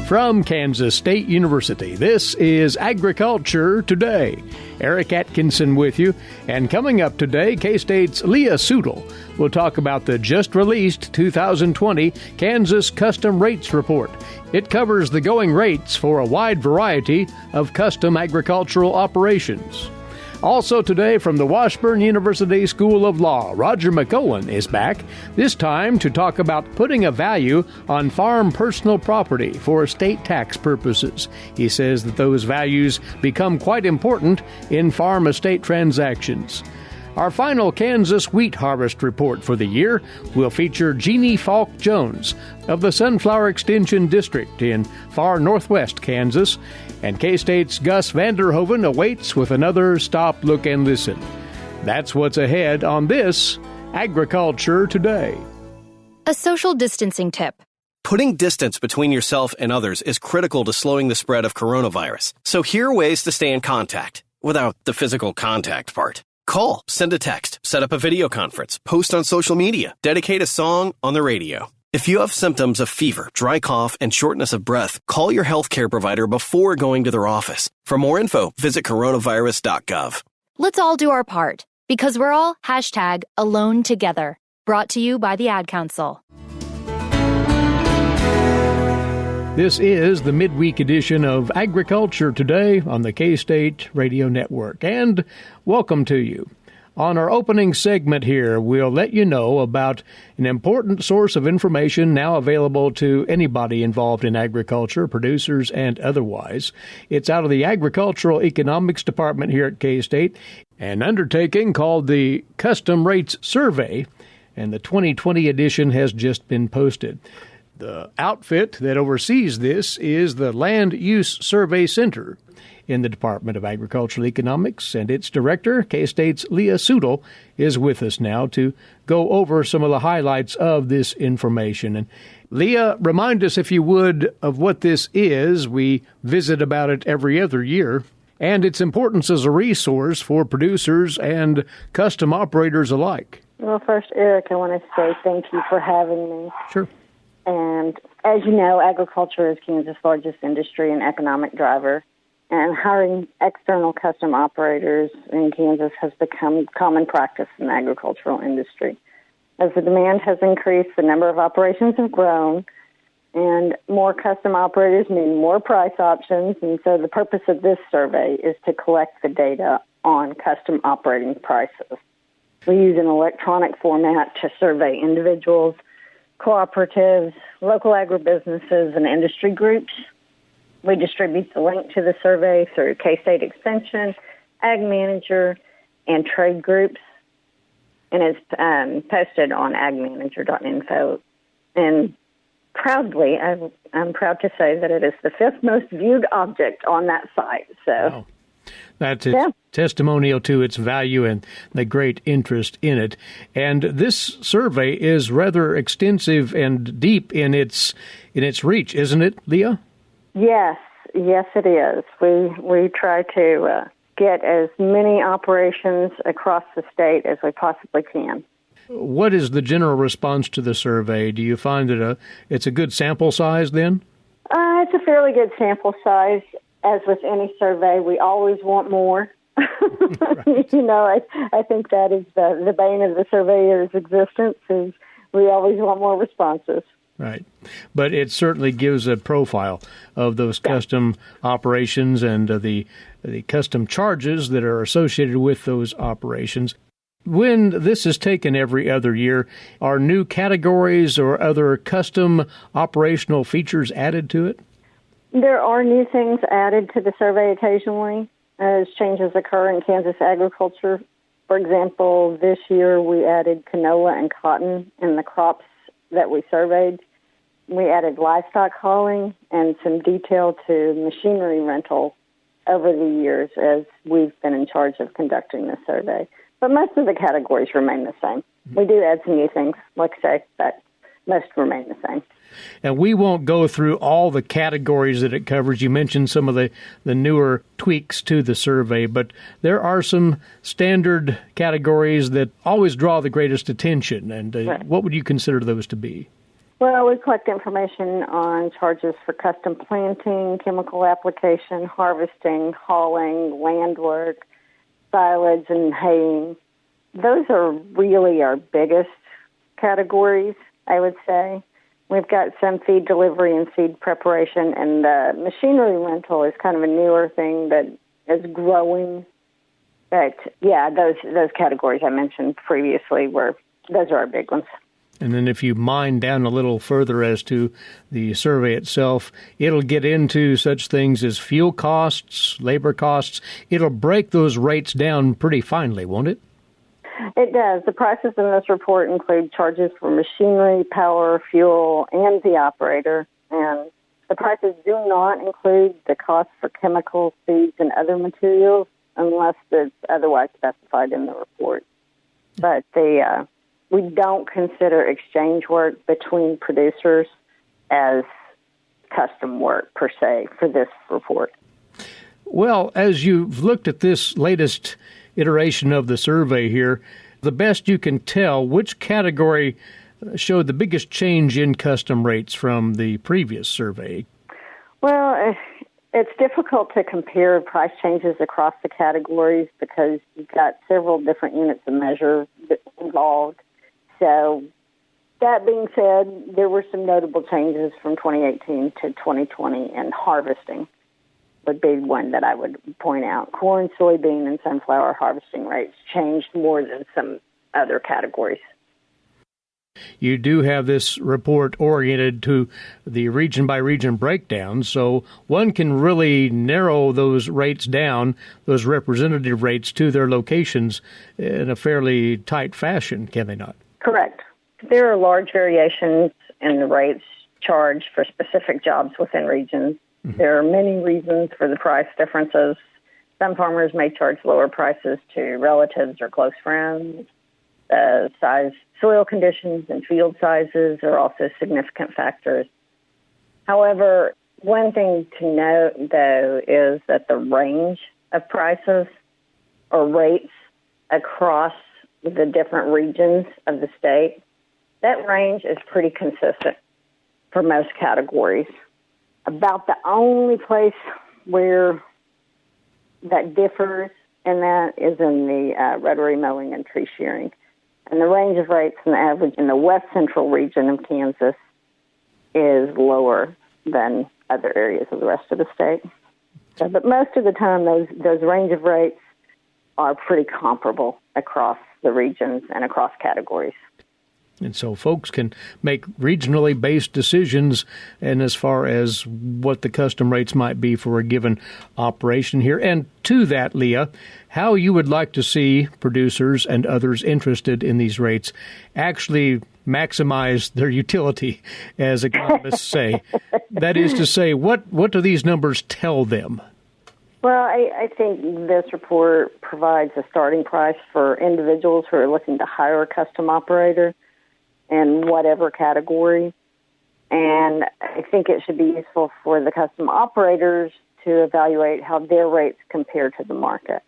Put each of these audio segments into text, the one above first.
From Kansas State University, this is Agriculture Today. Eric Atkinson with you. And coming up today, K-State's Leah Tsoodle will talk about the just-released 2020 Kansas Custom Rates Report. It covers the going rates for a wide variety of custom agricultural operations. Also today from the Washburn University School of Law, Roger McEowen is back, this time to talk about putting a value on farm personal property for estate tax purposes. He says that those values become quite important in farm estate transactions. Our final Kansas wheat harvest report for the year will feature Jeanne Falk Jones of the Sunflower Extension District in far northwest Kansas, and K-State's Gus Vanderhoeven awaits with another Stop, Look, and Listen. That's what's ahead on this Agriculture Today. A social distancing tip. Putting distance between yourself and others is critical to slowing the spread of coronavirus. So here are ways to stay in contact without the physical contact part. Call, send a text, set up a video conference, post on social media, dedicate a song on the radio. If you have symptoms of fever, dry cough, and shortness of breath, call your healthcare provider before going to their office. For more info, visit coronavirus.gov. Let's all do our part, because we're all #AloneTogether. Brought to you by the Ad Council. This is the midweek edition of Agriculture Today on the K-State Radio Network, and welcome to you. On our opening segment here, we'll let you know about an important source of information now available to anybody involved in agriculture, producers and otherwise. It's out of the Agricultural Economics Department here at K-State, an undertaking called the Custom Rates Survey, and the 2020 edition has just been posted. The outfit that oversees this is the Land Use Survey Center in the Department of Agricultural Economics, and its director, K-State's Leah Tsoodle, is with us now to go over some of the highlights of this information. And Leah, remind us, if you would, of what this is. We visit about it every other year, and its importance as a resource for producers and custom operators alike. Well, first, Eric, I want to say thank you for having me. Sure. And as you know, agriculture is Kansas' largest industry and economic driver, and hiring external custom operators in Kansas has become common practice in the agricultural industry. As the demand has increased, the number of operations have grown, and more custom operators mean more price options, and so the purpose of this survey is to collect the data on custom operating prices. We use an electronic format to survey individuals, cooperatives, local agribusinesses, and industry groups. We distribute the link to the survey through K-State Extension, Ag Manager, and trade groups, and it's posted on agmanager.info. And proudly, I'm proud to say that it is the 5th most viewed object on that site. So. Wow. That's its testimonial to its value and the great interest in it. And this survey is rather extensive and deep in its reach, isn't it, Leah? Yes, it is. We try to get as many operations across the state as we possibly can. What is the general response to the survey? Do you find that it's a good sample size then? It's a fairly good sample size. As with any survey, we always want more. Right. You know, I think that is the bane of the surveyor's existence, is we always want more responses. Right. But it certainly gives a profile of those custom operations and the custom charges that are associated with those operations. When this is taken every other year, are new categories or other custom operational features added to it? There are new things added to the survey occasionally as changes occur in Kansas agriculture. For example, this year we added canola and cotton in the crops that we surveyed. We added livestock hauling and some detail to machinery rental over the years as we've been in charge of conducting the survey. But most of the categories remain the same. We do add some new things, like I say, but most remain the same. And we won't go through all the categories that it covers. You mentioned some of the newer tweaks to the survey, but there are some standard categories that always draw the greatest attention. And right. What would you consider those to be? Well, we collect information on charges for custom planting, chemical application, harvesting, hauling, land work, silage, and haying. Those are really our biggest categories, I would say. We've got some feed delivery and seed preparation, and machinery rental is kind of a newer thing that is growing. But, yeah, those categories I mentioned previously those are our big ones. And then if you mine down a little further as to the survey itself, it'll get into such things as fuel costs, labor costs. It'll break those rates down pretty finely, won't it? It does. The prices in this report include charges for machinery, power, fuel, and the operator. And the prices do not include the cost for chemicals, seeds, and other materials unless it's otherwise specified in the report. But we don't consider exchange work between producers as custom work, per se, for this report. Well, as you've looked at this latest iteration of the survey here, the best you can tell, which category showed the biggest change in custom rates from the previous survey? Well, it's difficult to compare price changes across the categories because you've got several different units of measure involved. So that being said, there were some notable changes from 2018 to 2020, and harvesting would be one that I would point out. Corn, soybean, and sunflower harvesting rates changed more than some other categories. You do have this report oriented to the region-by-region breakdown, so one can really narrow those rates down, those representative rates, to their locations in a fairly tight fashion, can they not? Correct. There are large variations in the rates charged for specific jobs within regions. Mm-hmm. There are many reasons for the price differences. Some farmers may charge lower prices to relatives or close friends. Size, soil conditions, and field sizes are also significant factors. However, one thing to note, though, is that the range of prices or rates across the different regions of the state, that range is pretty consistent for most categories. About the only place where that differs in that is in the rotary mowing and tree shearing. And the range of rates in the average in the west central region of Kansas is lower than other areas of the rest of the state. So, but most of the time, those range of rates are pretty comparable across the regions and across categories. And so folks can make regionally based decisions and as far as what the custom rates might be for a given operation here. And to that, Leah, how you would like to see producers and others interested in these rates actually maximize their utility, as economists say. That is to say, what do these numbers tell them? Well, I think this report provides a starting price for individuals who are looking to hire a custom operator in whatever category. And I think it should be useful for the custom operators to evaluate how their rates compare to the market.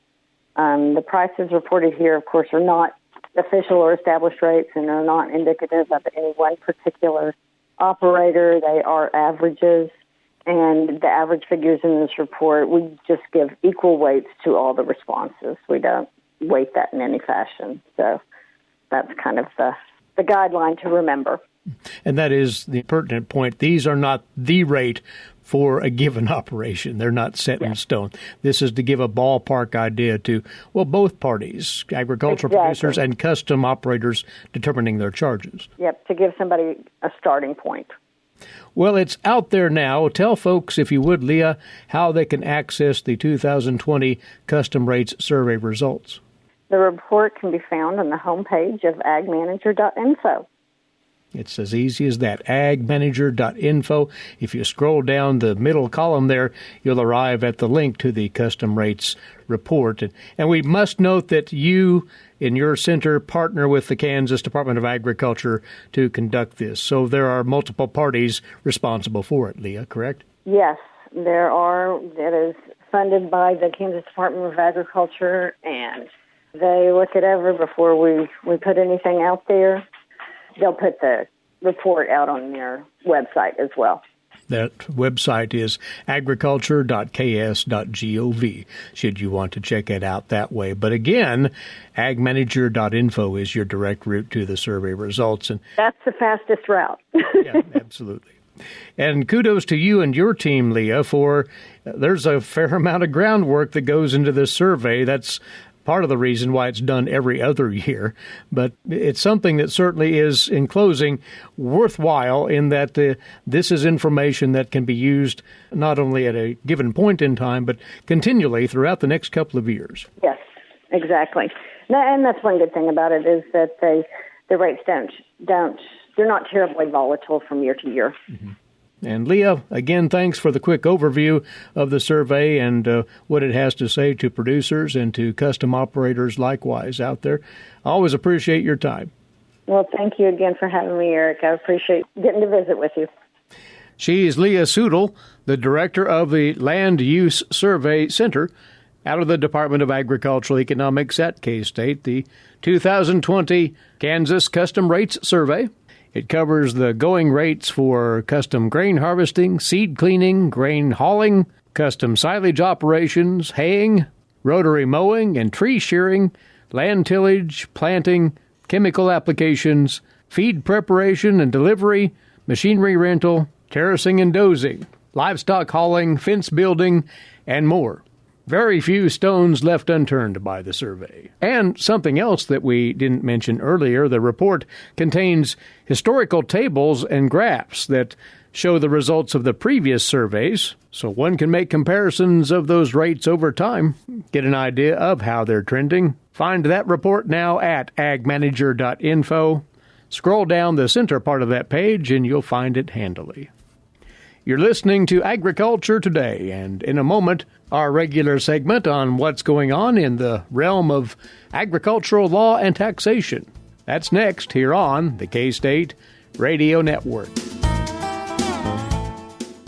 The prices reported here, of course, are not official or established rates and are not indicative of any one particular operator. They are averages. And the average figures in this report, we just give equal weights to all the responses. We don't weight that in any fashion. So that's kind of the guideline to remember. And that is the pertinent point. These are not the rate for a given operation. They're not set in stone. This is to give a ballpark idea to, well, both parties, agricultural producers and custom operators determining their charges. Yep, to give somebody a starting point. Well, it's out there now. Tell folks, if you would, Leah, how they can access the 2020 Custom Rates Survey results. The report can be found on the homepage of agmanager.info. It's as easy as that, agmanager.info. If you scroll down the middle column there, you'll arrive at the link to the Custom Rates report. And we must note that you, in your center, partner with the Kansas Department of Agriculture to conduct this. So there are multiple parties responsible for it, Leah, correct? Yes, there are. It is funded by the Kansas Department of Agriculture, and they look it over before we put anything out there. They'll put the report out on their website as well. That website is agriculture.ks.gov, should you want to check it out that way. But again, agmanager.info is your direct route to the survey results. And that's the fastest route. Yeah, absolutely. And kudos to you and your team, Leah, for there's a fair amount of groundwork that goes into this survey. That's part of the reason why it's done every other year. But it's something that certainly is, in closing, worthwhile in that this is information that can be used not only at a given point in time, but continually throughout the next couple of years. Yes, exactly. And that's one good thing about it is that the rates they're not terribly volatile from year to year. Mm-hmm. And Leah, again, thanks for the quick overview of the survey and what it has to say to producers and to custom operators likewise out there. I always appreciate your time. Well, thank you again for having me, Eric. I appreciate getting to visit with you. She's Leah Tsoodle, the director of the Land Use Survey Center out of the Department of Agricultural Economics at K-State, the 2020 Kansas Custom Rates Survey. It covers the going rates for custom grain harvesting, seed cleaning, grain hauling, custom silage operations, haying, rotary mowing and tree shearing, land tillage, planting, chemical applications, feed preparation and delivery, machinery rental, terracing and dozing, livestock hauling, fence building, and more. Very few stones left unturned by the survey. And something else that we didn't mention earlier, the report contains historical tables and graphs that show the results of the previous surveys, so one can make comparisons of those rates over time, get an idea of how they're trending. Find that report now at agmanager.info. Scroll down the center part of that page and you'll find it handily. You're listening to Agriculture Today, and in a moment, our regular segment on what's going on in the realm of agricultural law and taxation. That's next here on the K-State Radio Network.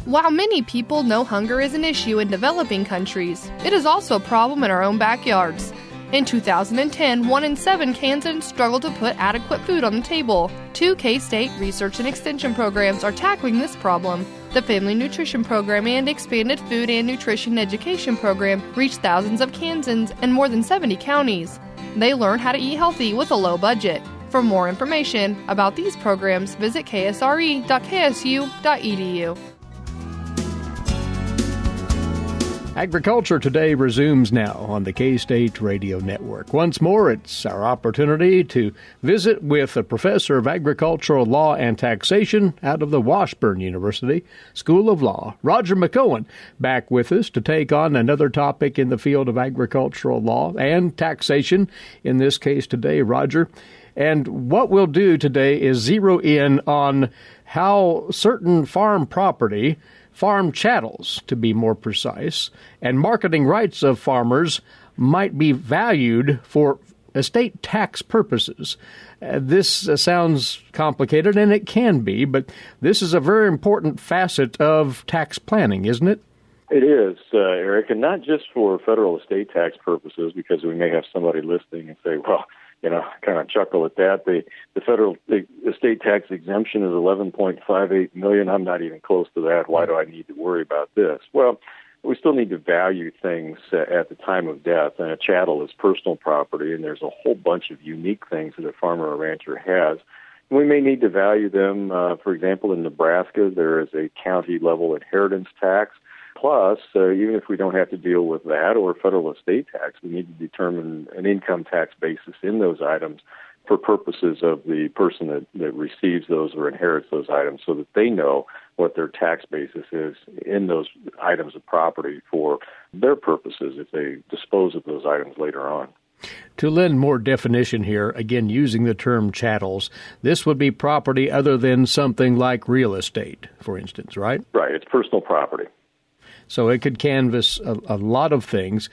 While many people know hunger is an issue in developing countries, it is also a problem in our own backyards. In 2010, 1 in 7 Kansans struggled to put adequate food on the table. 2 K-State research and extension programs are tackling this problem. The Family Nutrition Program and Expanded Food and Nutrition Education Program reach thousands of Kansans in more than 70 counties. They learn how to eat healthy with a low budget. For more information about these programs, visit ksre.ksu.edu. Agriculture Today resumes now on the K-State Radio Network. Once more, it's our opportunity to visit with a professor of agricultural law and taxation out of the Washburn University School of Law, Roger McEowen, back with us to take on another topic in the field of agricultural law and taxation, in this case today, Roger. And what we'll do today is zero in on how certain farm property, farm chattels, to be more precise, and marketing rights of farmers might be valued for estate tax purposes. This sounds complicated, and it can be, but this is a very important facet of tax planning, isn't it? It is, Eric, and not just for federal estate tax purposes, because we may have somebody listening and say, well, kind of chuckle at that. The federal estate tax exemption is $11.58 million. I'm not even close to that. Why do I need to worry about this? Well, we still need to value things at the time of death, and a chattel is personal property, and there's a whole bunch of unique things that a farmer or rancher has. And we may need to value them. For example, in Nebraska, there is a county-level inheritance tax. Plus, even if we don't have to deal with that or federal estate tax, we need to determine an income tax basis in those items for purposes of the person that receives those or inherits those items so that they know what their tax basis is in those items of property for their purposes if they dispose of those items later on. To lend more definition here, again, using the term chattels, this would be property other than something like real estate, for instance, right? Right. It's personal property. So it could canvas a lot of things,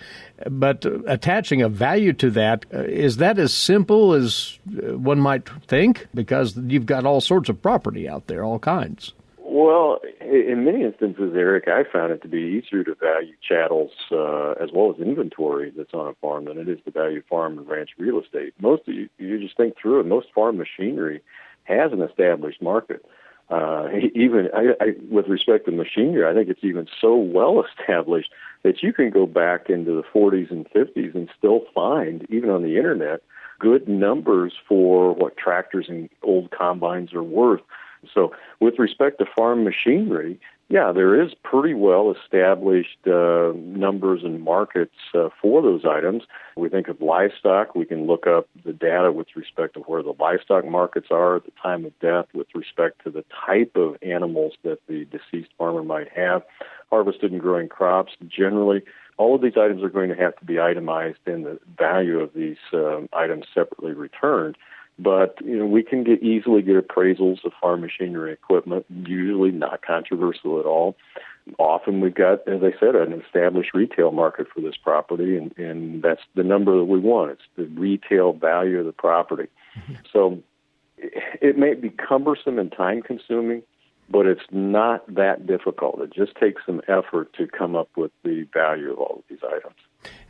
but attaching a value to that, is that as simple as one might think? Because you've got all sorts of property out there, all kinds. Well, in many instances, Eric, I found it to be easier to value chattels as well as inventory that's on a farm than it is to value farm and ranch real estate. You just think through it, most farm machinery has an established market. Even with respect to machinery, I think it's even so well established that you can go back into the 40s and 50s and still find, even on the internet, good numbers for what tractors and old combines are worth. So with respect to farm machinery, yeah, there is pretty well established numbers and markets for those items. We think of livestock. We can look up the data with respect to where the livestock markets are at the time of death with respect to the type of animals that the deceased farmer might have. Harvested and growing crops, generally, all of these items are going to have to be itemized and the value of these items separately returned. But, we can easily get appraisals of farm machinery equipment, usually not controversial at all. Often we've got, as I said, an established retail market for this property, and that's the number that we want. It's the retail value of the property. Mm-hmm. So it may be cumbersome and time-consuming, but it's not that difficult. It just takes some effort to come up with the value of all of these items.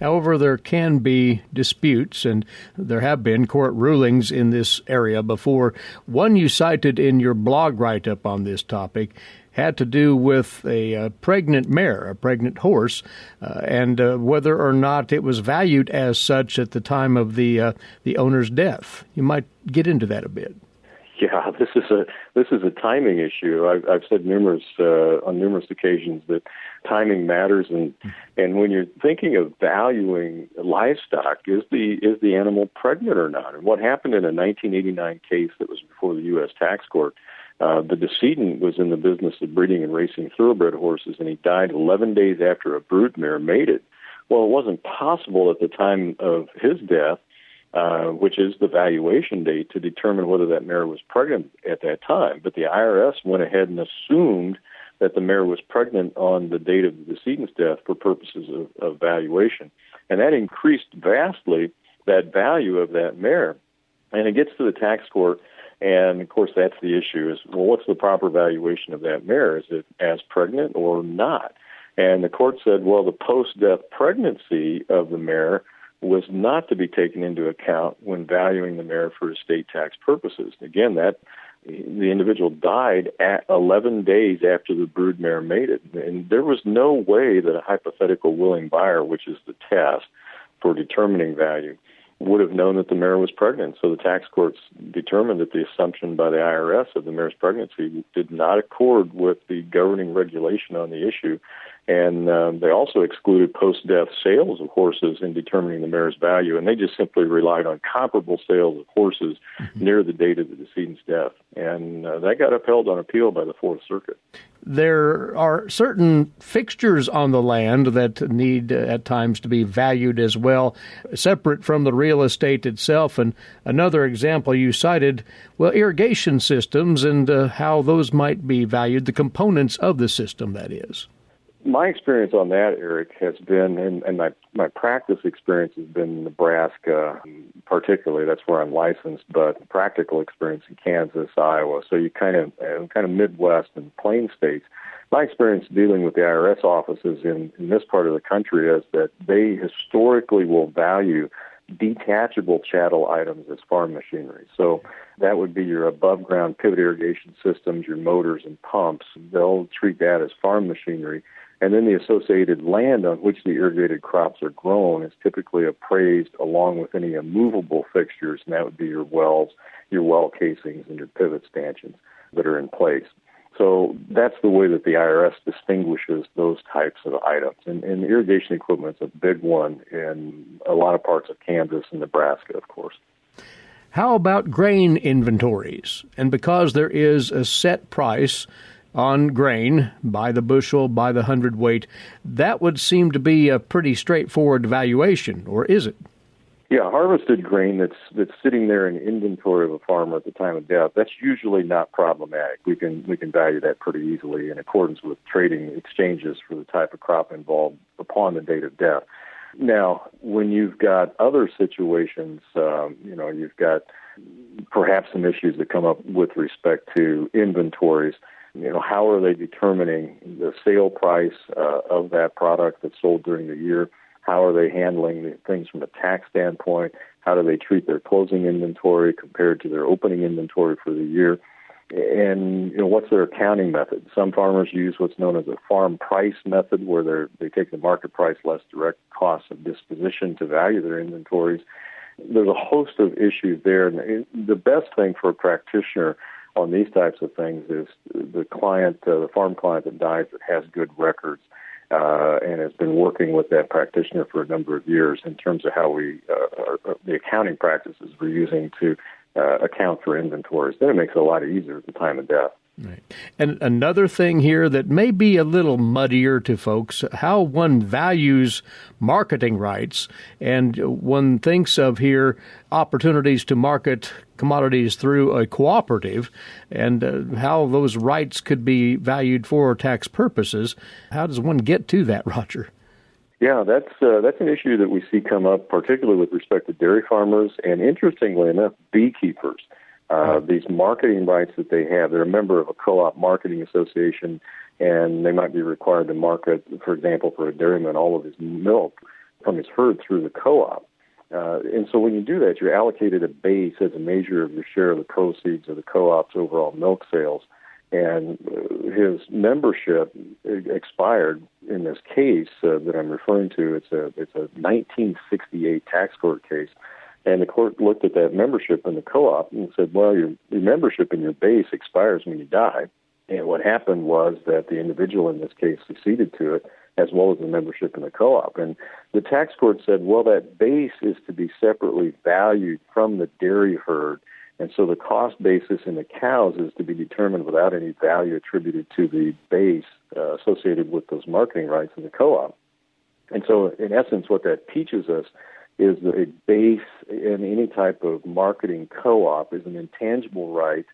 However, there can be disputes, and there have been court rulings in this area before. One you cited in your blog write-up on this topic had to do with a pregnant mare, a pregnant horse, and whether or not it was valued as such at the time of the owner's death. You might get into that a bit. Yeah, this is a timing issue. I've said on numerous occasions that timing matters, and when you're thinking of valuing livestock, is the animal pregnant or not? And what happened in a 1989 case that was before the U.S. Tax Court, the decedent was in the business of breeding and racing thoroughbred horses, and he died 11 days after a broodmare mated. Well, it wasn't possible at the time of his death, which is the valuation date, to determine whether that mare was pregnant at that time. But the IRS went ahead and assumed that the mare was pregnant on the date of the decedent's death for purposes of valuation. And that increased vastly that value of that mare. And it gets to the tax court, and of course that's the issue is, well, what's the proper valuation of that mare? Is it as pregnant or not? And the court said, well, the post-death pregnancy of the mare was not to be taken into account when valuing the mare for estate tax purposes. Again, that the individual died at 11 days after the broodmare mated, and there was no way that a hypothetical willing buyer, which is the test for determining value, would have known that the mare was pregnant. So the tax courts determined that the assumption by the IRS of the mare's pregnancy did not accord with the governing regulation on the issue. And they also excluded post-death sales of horses in determining the mare's value, and they just simply relied on comparable sales of horses near the date of the decedent's death. And that got upheld on appeal by the Fourth Circuit. There are certain fixtures on the land that need at times to be valued as well, separate from the real estate itself. And another example you cited, well, irrigation systems and how those might be valued, the components of the system, that is. My experience on that, Eric, has been, and my practice experience has been in Nebraska, particularly. That's where I'm licensed, but practical experience in Kansas, Iowa. So you kind of Midwest and Plain states. My experience dealing with the IRS offices in this part of the country is that they historically will value detachable chattel items as farm machinery. So that would be your above-ground pivot irrigation systems, your motors and pumps. They'll treat that as farm machinery. And then the associated land on which the irrigated crops are grown is typically appraised along with any immovable fixtures, and that would be your wells, your well casings, and your pivot stanchions that are in place. So that's the way that the IRS distinguishes those types of items. And irrigation equipment is a big one in a lot of parts of Kansas and Nebraska, of course. How about grain inventories? And because there is a set price on grain by the bushel, by the hundredweight, that would seem to be a pretty straightforward valuation, or is it? Yeah, harvested grain that's sitting there in inventory of a farmer at the time of death, that's usually not problematic. We can value that pretty easily in accordance with trading exchanges for the type of crop involved upon the date of death. Now, when you've got other situations, you've got perhaps some issues that come up with respect to inventories. How are they determining the sale price of that product that's sold during the year? How are they handling the things from a tax standpoint? how do they treat their closing inventory compared to their opening inventory for the year, and what's their accounting method. Some farmers use what's known as a farm price method, where they take the market price less direct costs of disposition to value their inventories. There's a host of issues there, and the best thing for a practitioner on these types of things is the client, the farm client that dies that has good records and has been working with that practitioner for a number of years in terms of how the accounting practices we're using to account for inventories. Then it makes it a lot easier at the time of death. Right. And another thing here that may be a little muddier to folks, how one values marketing rights, and one thinks of here opportunities to market commodities through a cooperative, and how those rights could be valued for tax purposes. How does one get to that, Roger? Yeah, that's an issue that we see come up, particularly with respect to dairy farmers, and interestingly enough, beekeepers. These marketing rights that they have, they're a member of a co-op marketing association, and they might be required to market, for example, for a dairyman, all of his milk from his herd through the co-op. And so when you do that, you're allocated a base as a measure of your share of the proceeds of the co-op's overall milk sales. And his membership expired in this case that I'm referring to. It's a 1968 tax court case. And the court looked at that membership in the co-op and said, well, your membership in your base expires when you die. And what happened was that the individual in this case succeeded to it, as well as the membership in the co-op. And the tax court said, well, that base is to be separately valued from the dairy herd. And so the cost basis in the cows is to be determined without any value attributed to the base associated with those marketing rights in the co-op. And so, in essence, what that teaches us is that a base in any type of marketing co-op is an intangible right,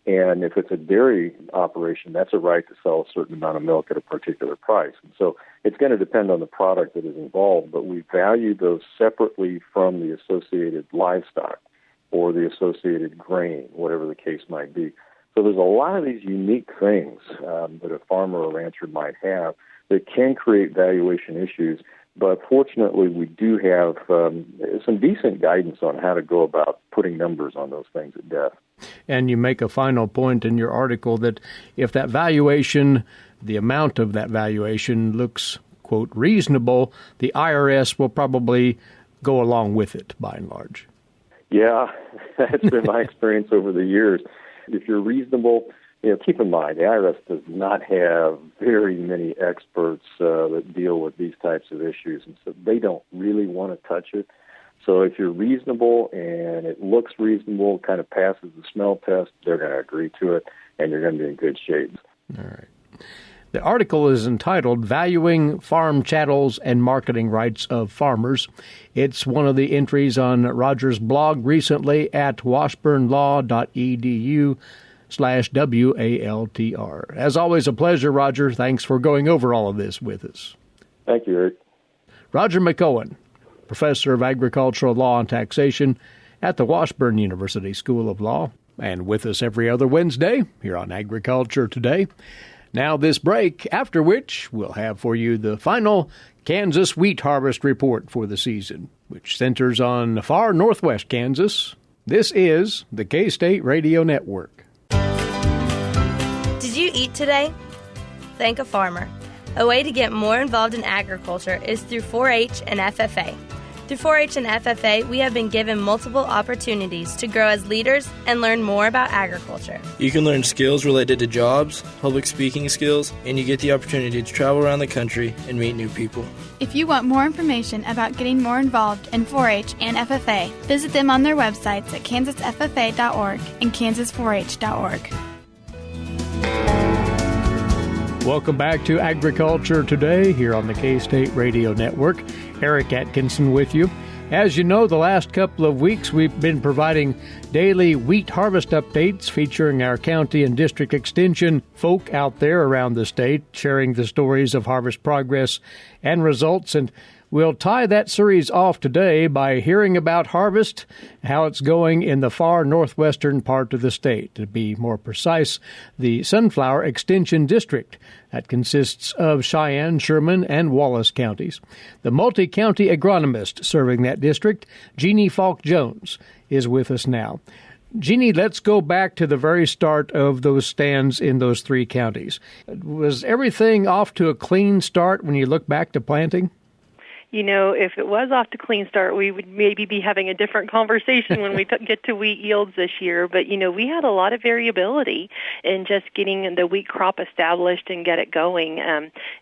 and if it's a dairy operation, that's a right to sell a certain amount of milk at a particular price. And so it's going to depend on the product that is involved, but we value those separately from the associated livestock or the associated grain, whatever the case might be. So there's a lot of these unique things that a farmer or rancher might have that can create valuation issues. But fortunately, we do have some decent guidance on how to go about putting numbers on those things at death. And you make a final point in your article that if that valuation, the amount of that valuation looks, quote, reasonable, the IRS will probably go along with it by and large. Yeah, that's been my experience over the years. If you're reasonable, keep in mind, the IRS does not have very many experts that deal with these types of issues, and so they don't really want to touch it. So if you're reasonable and it looks reasonable, kind of passes the smell test, they're going to agree to it, and you're going to be in good shape. All right. The article is entitled Valuing Farm Chattels and Marketing Rights of Farmers. It's one of the entries on Roger's blog recently at washburnlaw.edu/WALTR. As always, a pleasure, Roger. Thanks for going over all of this with us. Thank you, Eric. Roger McEowen, Professor of Agricultural Law and Taxation at the Washburn University School of Law, and with us every other Wednesday here on Agriculture Today. Now this break, after which we'll have for you the final Kansas wheat harvest report for the season, which centers on far northwest Kansas. This is the K-State Radio Network. Did you eat today? Thank a farmer. A way to get more involved in agriculture is through 4-H and FFA. Through 4-H and FFA, we have been given multiple opportunities to grow as leaders and learn more about agriculture. You can learn skills related to jobs, public speaking skills, and you get the opportunity to travel around the country and meet new people. If you want more information about getting more involved in 4-H and FFA, visit them on their websites at kansasffa.org and kansas4h.org. Welcome back to Agriculture Today here on the K-State Radio Network. Eric Atkinson with you. As you know, the last couple of weeks we've been providing daily wheat harvest updates featuring our county and district extension folk out there around the state, sharing the stories of harvest progress and results. And We'll tie that series off today by hearing about harvest, how it's going in the far northwestern part of the state. To be more precise, the Sunflower Extension District. That consists of Cheyenne, Sherman, and Wallace counties. The multi-county agronomist serving that district, Jeanne Falk Jones, is with us now. Jeanne, let's go back to the very start of those stands in those three counties. Was everything off to a clean start when you look back to planting? You know, if it was off to a clean start, we would maybe be having a different conversation when we get to wheat yields this year. But, you know, we had a lot of variability in just getting the wheat crop established and get it going.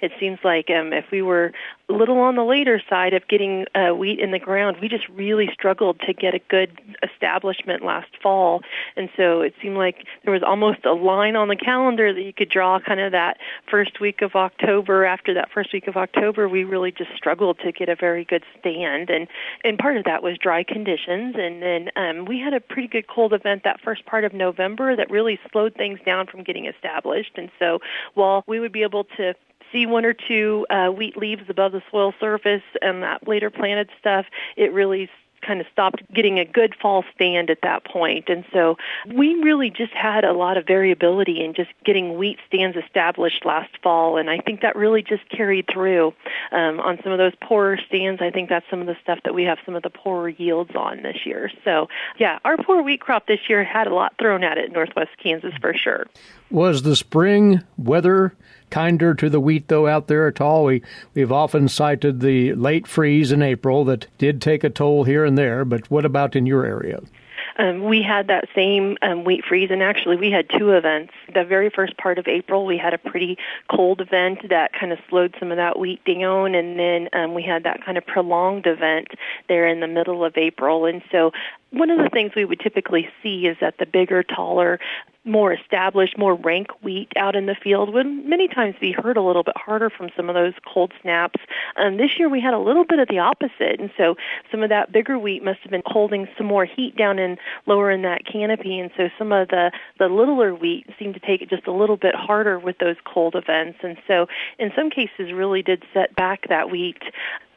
It seems like if we were a little on the later side of getting wheat in the ground, we just really struggled to get a good establishment last fall. And so it seemed like there was almost a line on the calendar that you could draw kind of that first week of October. After that first week of October, we really just struggled to get a very good stand. And part of that was dry conditions. And then we had a pretty good cold event that first part of November that really slowed things down from getting established. And so while we would be able to see one or two wheat leaves above the soil surface and that later planted stuff, it really kind of stopped getting a good fall stand at that point. And so we really just had a lot of variability in just getting wheat stands established last fall, and I think that really just carried through on some of those poorer stands. I think that's some of the stuff that we have some of the poorer yields on this year. So, yeah, our poor wheat crop this year had a lot thrown at it in northwest Kansas for sure. Was the spring weather kinder to the wheat, though, out there at all? We've often cited the late freeze in April that did take a toll here and there, but what about in your area? We had that same wheat freeze, and actually we had two events. The very first part of April, we had a pretty cold event that kind of slowed some of that wheat down, and then we had that kind of prolonged event there in the middle of April. And so one of the things we would typically see is that the bigger, taller, more established, more rank wheat out in the field would many times be hurt a little bit harder from some of those cold snaps. This year we had a little bit of the opposite, and so some of that bigger wheat must have been holding some more heat down in lower in that canopy, and so some of the littler wheat seemed to take it just a little bit harder with those cold events, and so in some cases really did set back that wheat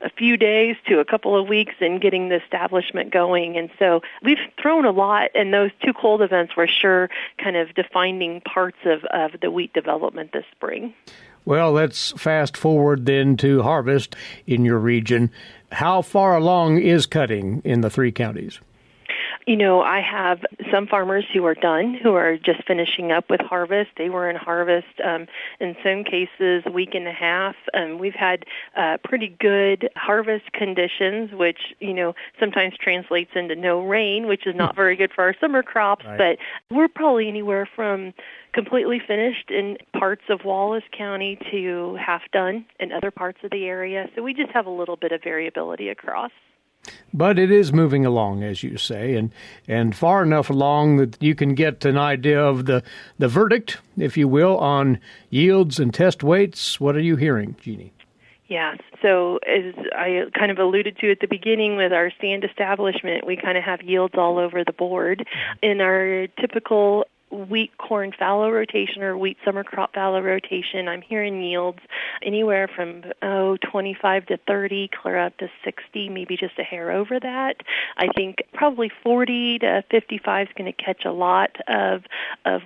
a few days to a couple of weeks in getting the establishment going. And so we've thrown a lot, and those two cold events were sure kind of defining parts of the wheat development this spring. Well, let's fast forward then to harvest in your region. How far along is cutting in the three counties? You know, I have some farmers who are done, who are just finishing up with harvest. They were in harvest in some cases a week and a half. We've had pretty good harvest conditions, which, you know, sometimes translates into no rain, which is not very good for our summer crops. Right. But we're probably anywhere from completely finished in parts of Wallace County to half done in other parts of the area. So we just have a little bit of variability across. But it is moving along, as you say, and far enough along that you can get an idea of the verdict, if you will, on yields and test weights. What are you hearing, Jeanne? Yes. So as I kind of alluded to at the beginning with our stand establishment, we kind of have yields all over the board. In our typical wheat corn fallow rotation or wheat summer crop fallow rotation, I'm hearing yields anywhere from 25 to 30, clear up to 60, maybe just a hair over that. I think probably 40 to 55 is going to catch a lot of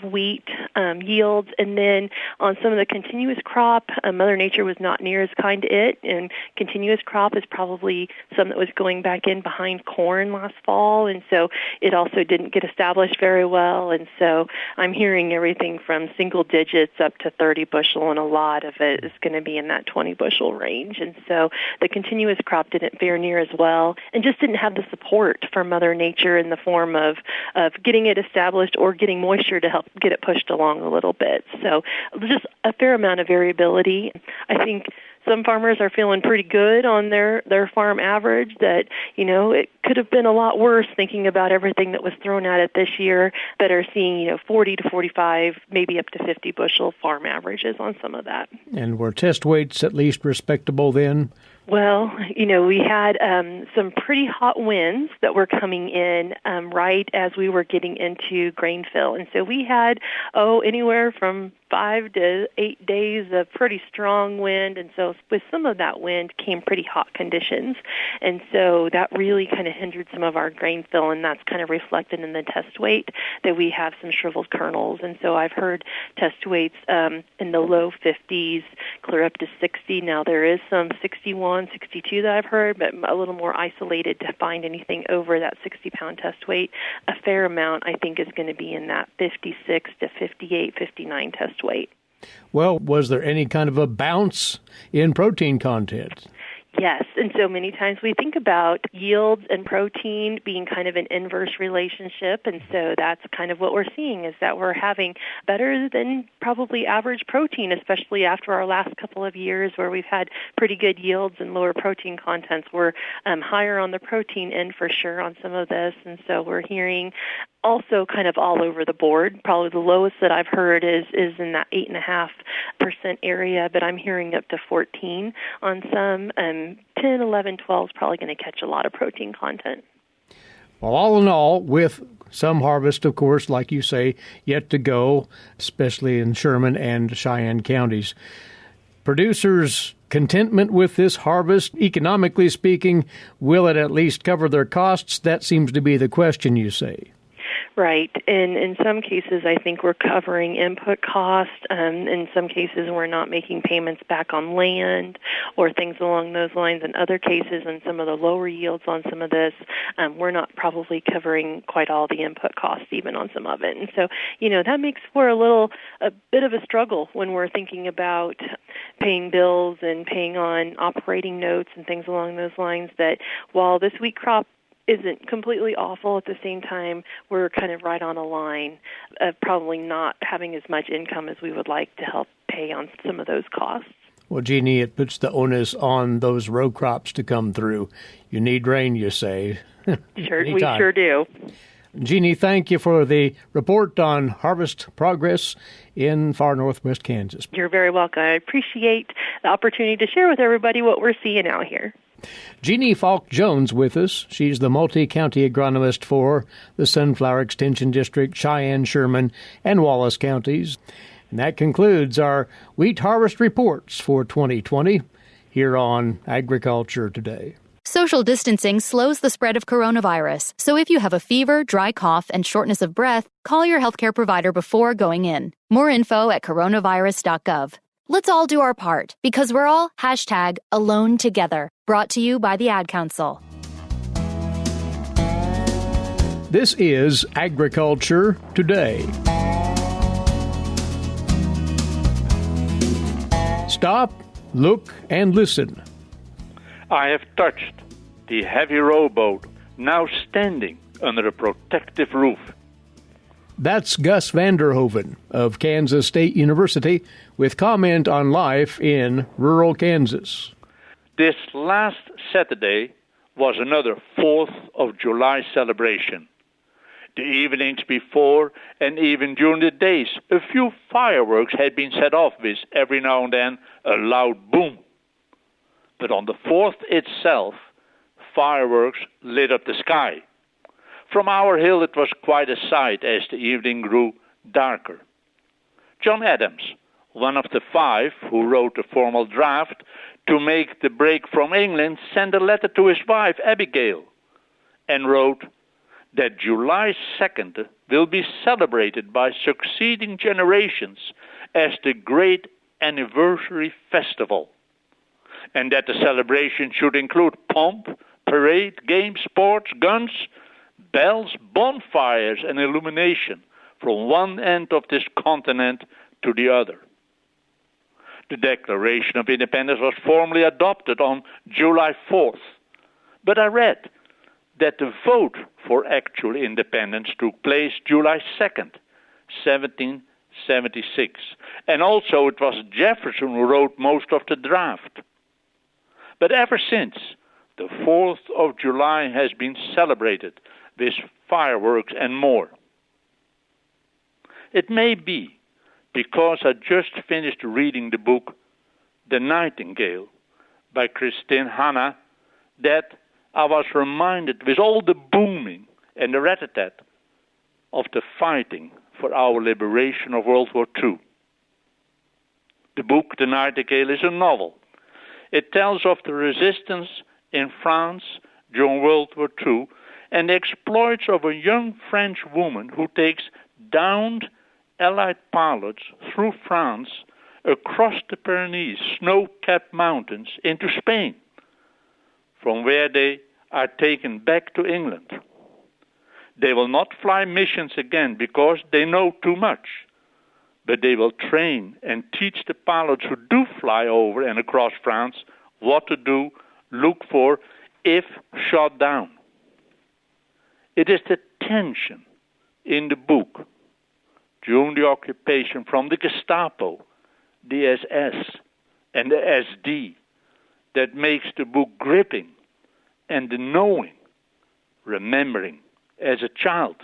wheat yields. And then on some of the continuous crop, Mother Nature was not near as kind to it, and continuous crop is probably some that was going back in behind corn last fall, and so it also didn't get established very well. And so I'm hearing everything from single digits up to 30 bushel, and a lot of it is going to be in that 20 bushel range. And so the continuous crop didn't fare near as well and just didn't have the support from Mother Nature in the form of getting it established or getting moisture to help get it pushed along a little bit. So just a fair amount of variability. I think some farmers are feeling pretty good on their farm average that, you know, it could have been a lot worse thinking about everything that was thrown at it this year, that are seeing, 40 to 45, maybe up to 50 bushel farm averages on some of that. And were test weights at least respectable then? Well, we had some pretty hot winds that were coming in right as we were getting into grain fill. And so we had, anywhere from 5 to 8 days of pretty strong wind. And so with some of that wind came pretty hot conditions. And so that really kind of hindered some of our grain fill, and that's kind of reflected in the test weight that we have some shriveled kernels. And so I've heard test weights in the low 50s, clear up to 60. Now there is some 61, 62 that I've heard, but a little more isolated to find anything over that 60-pound test weight. A fair amount, I think, is going to be in that 56 to 58, 59 test weight. Well, was there any kind of a bounce in protein content? Yes, and so many times we think about yields and protein being kind of an inverse relationship, and so that's kind of what we're seeing, is that we're having better than probably average protein, especially after our last couple of years where we've had pretty good yields and lower protein contents. We're higher on the protein end for sure on some of this, and so we're hearing also kind of all over the board. Probably the lowest that I've heard is in that 8.5% area, but I'm hearing up to 14 on some. 10, 11, 12 is probably going to catch a lot of protein content. Well, all in all, with some harvest, of course, like you say, yet to go, especially in Sherman and Cheyenne counties. Producers' contentment with this harvest, economically speaking, will it at least cover their costs? That seems to be the question, you say. Right. And in some cases, I think we're covering input costs. In some cases, we're not making payments back on land or things along those lines. In other cases, and some of the lower yields on some of this, we're not probably covering quite all the input costs even on some of it. And so, that makes for a bit of a struggle when we're thinking about paying bills and paying on operating notes and things along those lines, that while this wheat crop isn't completely awful, at the same time, we're kind of right on a line of probably not having as much income as we would like to help pay on some of those costs. Well, Jeanne, it puts the onus on those row crops to come through. You need rain, you say. Sure, we sure do. Jeanne, thank you for the report on harvest progress in far northwest Kansas. You're very welcome. I appreciate the opportunity to share with everybody what we're seeing out here. Jeanne Falk Jones with us. She's the multi-county agronomist for the Sunflower Extension District, Cheyenne, Sherman, and Wallace counties. And that concludes our wheat harvest reports for 2020 here on Agriculture Today. Social distancing slows the spread of coronavirus, so if you have a fever, dry cough, and shortness of breath, call your healthcare provider before going in. More info at coronavirus.gov. Let's all do our part, because we're all #AloneTogether. Brought to you by the Ad Council. This is Agriculture Today. Stop, look, and listen. I have touched the heavy rowboat now standing under a protective roof. That's Gus Vanderhoeven of Kansas State University with comment on life in rural Kansas. This last Saturday was another 4th of July celebration. The evenings before and even during the days, a few fireworks had been set off with every now and then a loud boom. But on the 4th itself, fireworks lit up the sky. From our hill it was quite a sight as the evening grew darker. John Adams, one of the 5 who wrote the formal draft to make the break from England, sent a letter to his wife Abigail and wrote that July 2nd will be celebrated by succeeding generations as the great anniversary festival, and that the celebration should include pomp, parade, games, sports, guns, bells, bonfires, and illumination from one end of this continent to the other. The Declaration of Independence was formally adopted on July 4th, but I read that the vote for actual independence took place July 2nd, 1776, and also it was Jefferson who wrote most of the draft. But ever since, the 4th of July has been celebrated with fireworks and more. It may be because I just finished reading the book The Nightingale by Christine Hanna, that I was reminded with all the booming and the rat-a-tat of the fighting for our liberation of World War II. The book, The Nightingale, is a novel. It tells of the resistance in France during World War II and the exploits of a young French woman who takes downed Allied pilots through France, across the Pyrenees, snow-capped mountains, into Spain, from where they are taken back to England. They will not fly missions again because they know too much, but they will train and teach the pilots who do fly over and across France what to do, look for, if shot down. It is the tension in the book during the occupation from the Gestapo, the SS, and the SD that makes the book gripping, and the knowing, remembering as a child.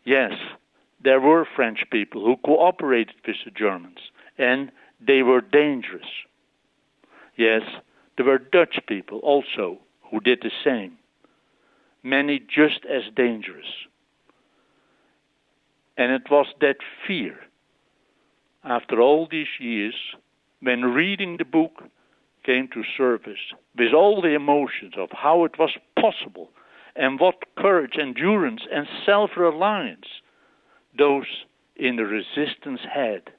Yes, there were French people who cooperated with the Germans, and they were dangerous. Yes, there were Dutch people also who did the same, many just as dangerous. And it was that fear, after all these years, when reading the book came to surface, with all the emotions of how it was possible and what courage, endurance, and self-reliance those in the resistance had,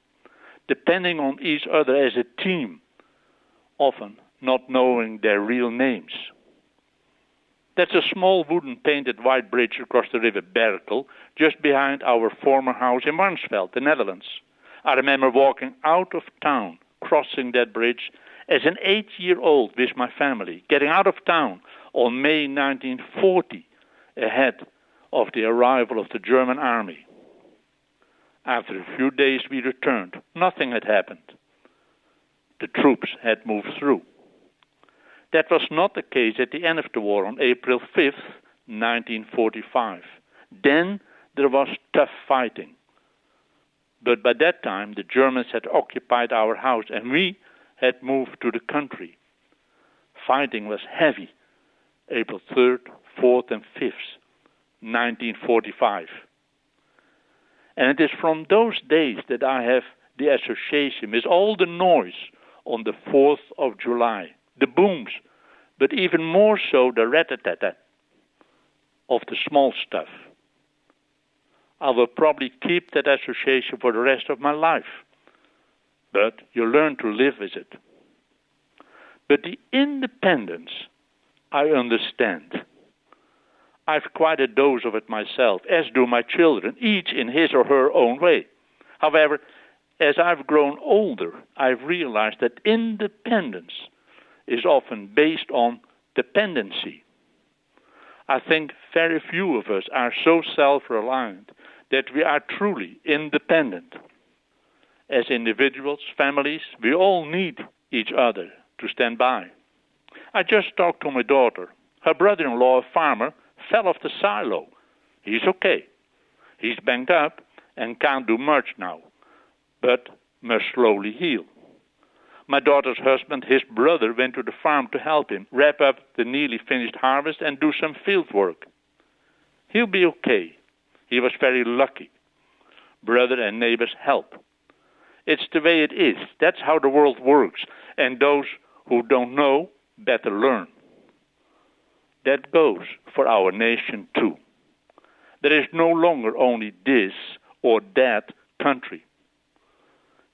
depending on each other as a team, often not knowing their real names. That's a small wooden painted white bridge across the river Berkel, just behind our former house in Warnsveld, the Netherlands. I remember walking out of town, crossing that bridge as an 8-year-old with my family, getting out of town on May 1940, ahead of the arrival of the German army. After a few days we returned. Nothing had happened. The troops had moved through. That was not the case at the end of the war on April 5th, 1945. Then there was tough fighting. But by that time, the Germans had occupied our house and we had moved to the country. Fighting was heavy, April 3rd, 4th, and 5th, 1945. And it is from those days that I have the association with all the noise on the 4th of July, the booms, but even more so the rat-a-tat-tat of the small stuff. I will probably keep that association for the rest of my life, but you learn to live with it. But the independence, I understand. I've quite a dose of it myself, as do my children, each in his or her own way. However, as I've grown older, I've realized that independence is often based on dependency. I think very few of us are so self-reliant that we are truly independent. As individuals, families, we all need each other to stand by. I just talked to my daughter. Her brother-in-law, a farmer, fell off the silo. He's okay. He's banged up and can't do much now, but must slowly heal. My daughter's husband, his brother, went to the farm to help him wrap up the nearly finished harvest and do some field work. He'll be okay. He was very lucky. Brother and neighbors help. It's the way it is. That's how the world works. And those who don't know better learn. That goes for our nation too. There is no longer only this or that country.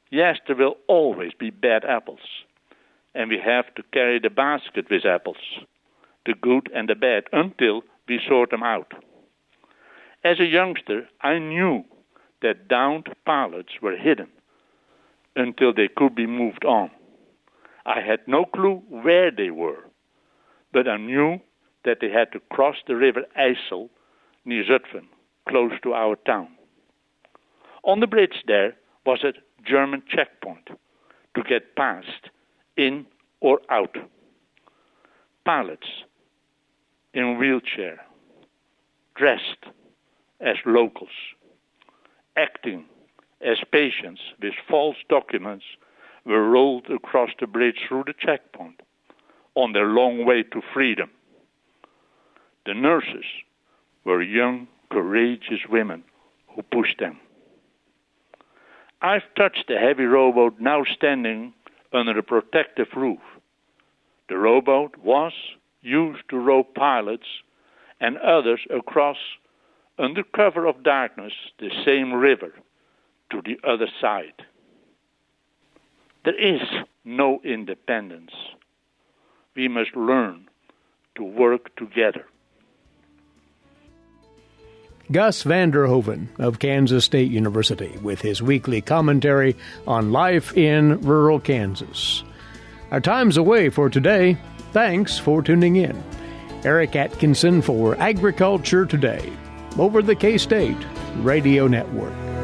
Yes, there will always be bad apples, and we have to carry the basket with apples, the good and the bad, until we sort them out. As a youngster, I knew that downed pilots were hidden until they could be moved on. I had no clue where they were, but I knew that they had to cross the river IJssel near Zutphen, close to our town. On the bridge there was a German checkpoint to get past, in or out. Pilots in wheelchair, dressed as locals, acting as patients with false documents, were rolled across the bridge through the checkpoint on their long way to freedom. The nurses were young, courageous women who pushed them. I've touched the heavy rowboat now standing under a protective roof. The rowboat was used to row pilots and others across, under cover of darkness, the same river to the other side. There is no independence. We must learn to work together. Gus Vanderhoeven of Kansas State University with his weekly commentary on life in rural Kansas. Our time's away for today. Thanks for tuning in. Eric Atkinson for Agriculture Today over the K-State Radio Network.